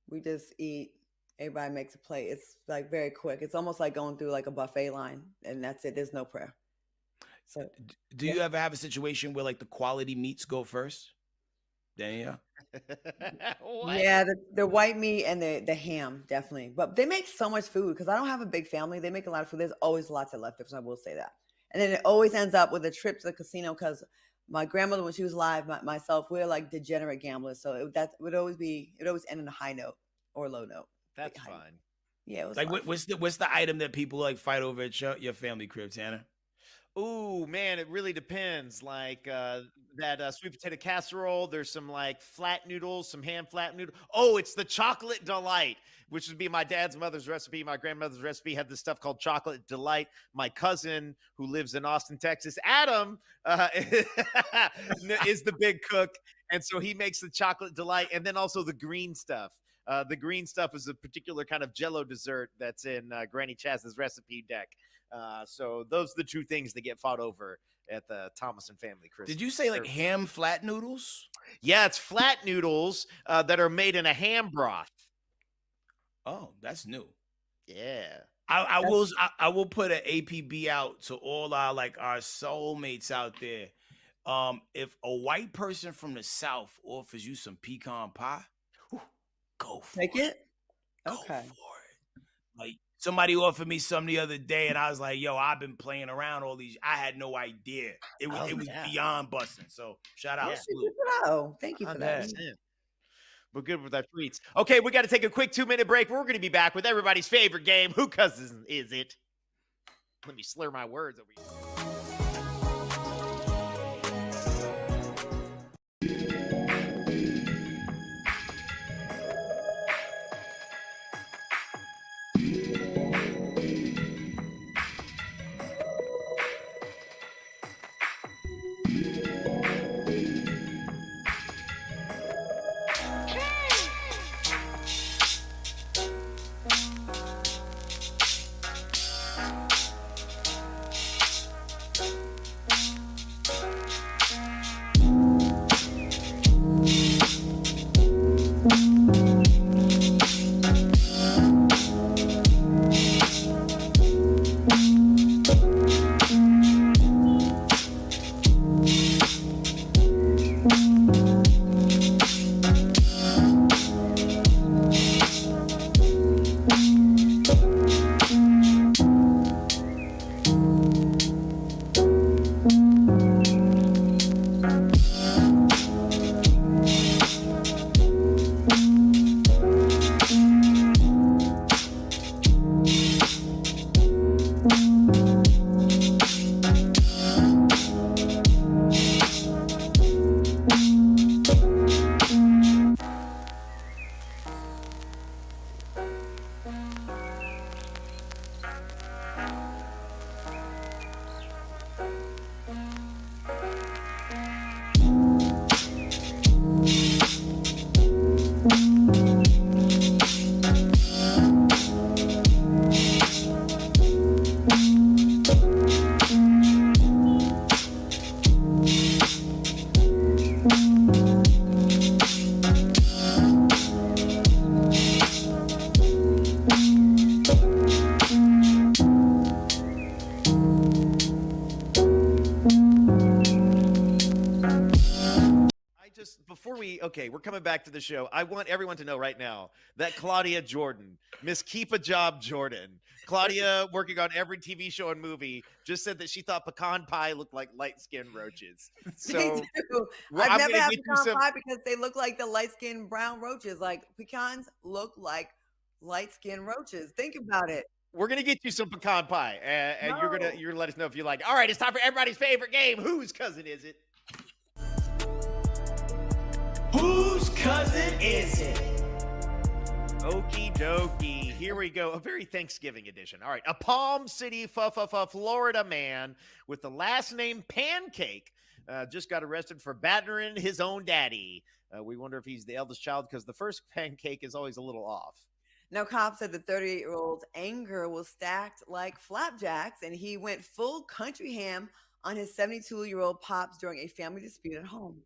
We just eat. Everybody makes a plate. It's like very quick. It's almost like going through like a buffet line, and that's it. There's no prayer. So, do you ever have a situation where like the quality meats go first? Danielle? yeah, the white meat and the ham definitely. But they make so much food because I don't have a big family. They make a lot of food. There's always lots of leftovers. I will say that. And then it always ends up with a trip to the casino because my grandmother, when she was alive, myself, we're like degenerate gamblers. So that would always end on a high note or low note. That's fine. Yeah, it was like fun. what's the item that people like fight over at your family crib, Tanner? Ooh, man, it really depends. Like that sweet potato casserole. There's some like flat noodles, some ham flat noodle. Oh, it's the chocolate delight, which would be my dad's mother's recipe. My grandmother's recipe had this stuff called chocolate delight. My cousin, who lives in Austin, Texas, Adam, is the big cook, and so he makes the chocolate delight, and then also the green stuff. The green stuff is a particular kind of Jello dessert that's in Granny Chaz's recipe deck. So those are the two things that get fought over at the Thomason family Christmas. Did you say like ham flat noodles? Yeah, it's flat noodles that are made in a ham broth. Oh, that's new. Yeah. I will put an APB out to all our soulmates out there. If a white person from the South offers you some pecan pie, go for Take it. Go for it. Like somebody offered me some the other day, and I was like, "Yo, I've been playing around all these. I had no idea. It was beyond busting." So shout out. Oh, thank you for that. We're good with our tweets. Okay, we got to take a quick 2-minute break. We're going to be back with everybody's favorite game. Who cousin is it? Let me slur my words over here. just before we're coming back to the show. I want everyone to know right now that Claudia Jordan, Miss Keep a Job Jordan, Claudia working on every TV show and movie, just said that she thought pecan pie looked like light-skinned roaches. So They do. well, I've I'm never gonna had get you pecan some. pie because they look like the light skinned brown roaches. Like pecans look like light skinned roaches. Think about it. We're gonna get you some pecan pie, and you're No. gonna let us know if you like it. All right, it's time for everybody's favorite game. Whose cousin is it? Whose cousin is it? Okie dokie. Here we go. A very Thanksgiving edition. All right. A Palm City, Florida man with the last name Pancake just got arrested for battering his own daddy. We wonder if he's the eldest child because the first pancake is always a little off. Now, cops said the 38-year-old's anger was stacked like flapjacks, and he went full country ham on his 72-year-old pops during a family dispute at home.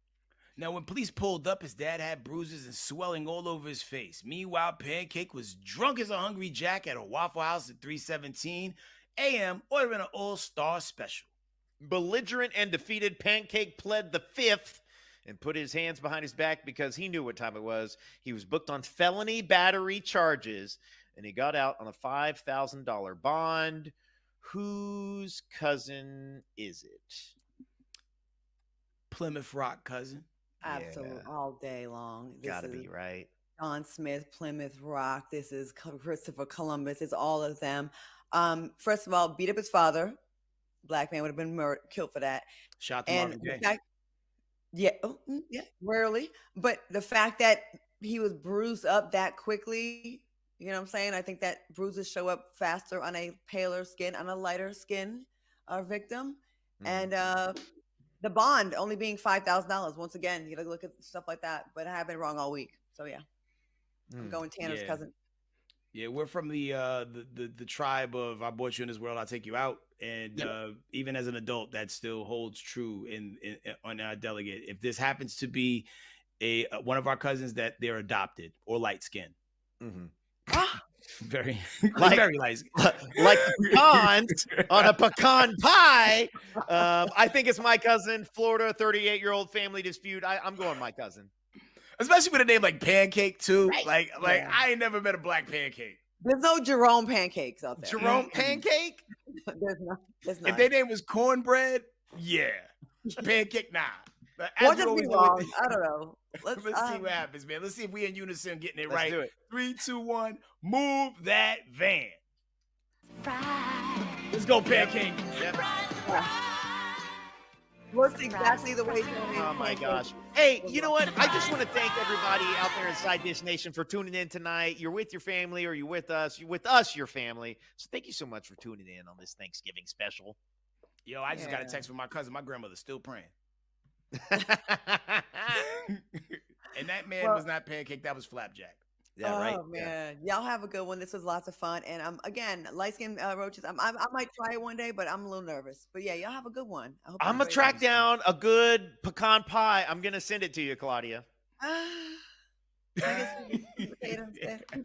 Now, when police pulled up, his dad had bruises and swelling all over his face. Meanwhile, Pancake was drunk as a hungry jack at a Waffle House at 3:17 a.m. ordering an all-star special. Belligerent and defeated, Pancake pled the fifth and put his hands behind his back because he knew what time it was. He was booked on felony battery charges, and he got out on a $5,000 bond. Whose cousin is it? Plymouth Rock cousin. Absolutely, all day long. This Gotta is be, right? John Smith, Plymouth Rock. This is Christopher Columbus. It's all of them. First of all, beat up his father. Black man would have been killed for that. Shot to And Marvin the Gaye. fact, yeah, rarely. But the fact that he was bruised up that quickly, you know what I'm saying? I think that bruises show up faster on a paler skin, on a lighter skin victim. And the bond only being $5,000. Once again, you gotta look at stuff like that. But I have been wrong all week. So yeah. I'm going Tanner's cousin. Yeah, we're from the tribe of I brought you in this world, I'll take you out. And even as an adult, that still holds true on our delegate. If this happens to be one of our cousins that they're adopted or light skinned. Very very light like pecans on a pecan pie. I think it's my cousin, Florida, 38-year-old family dispute. I'm going my cousin. Especially with a name like Pancake too. Right. Like I ain't never met a black pancake. There's no Jerome pancakes out there. Jerome Pancake? There's not. If their name was Cornbread, yeah. Pancake, nah. But as What we does always be do with wrong? the- I don't know. Let's see what happens, man. Let's see if we in unison getting it Let's right. do it. 3, 2, 1. Move that van. Let's go, Pancake. Looks exactly the way. Oh my gosh. Hey, you know what? I just want to thank everybody out there in Side Dish Nation for tuning in tonight. You're with your family or you're with us. You're with us, your family. So thank you so much for tuning in on this Thanksgiving special. Yo, I just got a text from my cousin. My grandmother's still praying. And that man was not Pancake. That was Flapjack. Yeah, right. Oh man, y'all have a good one. This was lots of fun, and again, light skin roaches. I might try it one day, but I'm a little nervous. But yeah, y'all have a good one. I hope I'm going to track down a good pecan pie. I'm going to send it to you, Claudia.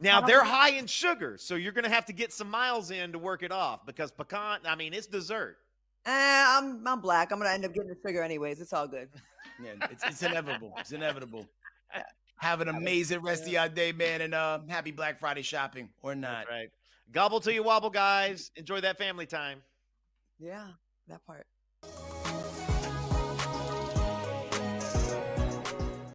Now, they're high in sugar, so you're going to have to get some miles in to work it off because pecan, I mean, it's dessert. I'm black. I'm gonna end up getting the sugar anyways. It's all good. Yeah, it's inevitable. It's inevitable. Have an amazing rest of your day, man, and happy Black Friday shopping or not. That's right. Gobble till you wobble, guys. Enjoy that family time. Yeah, that part.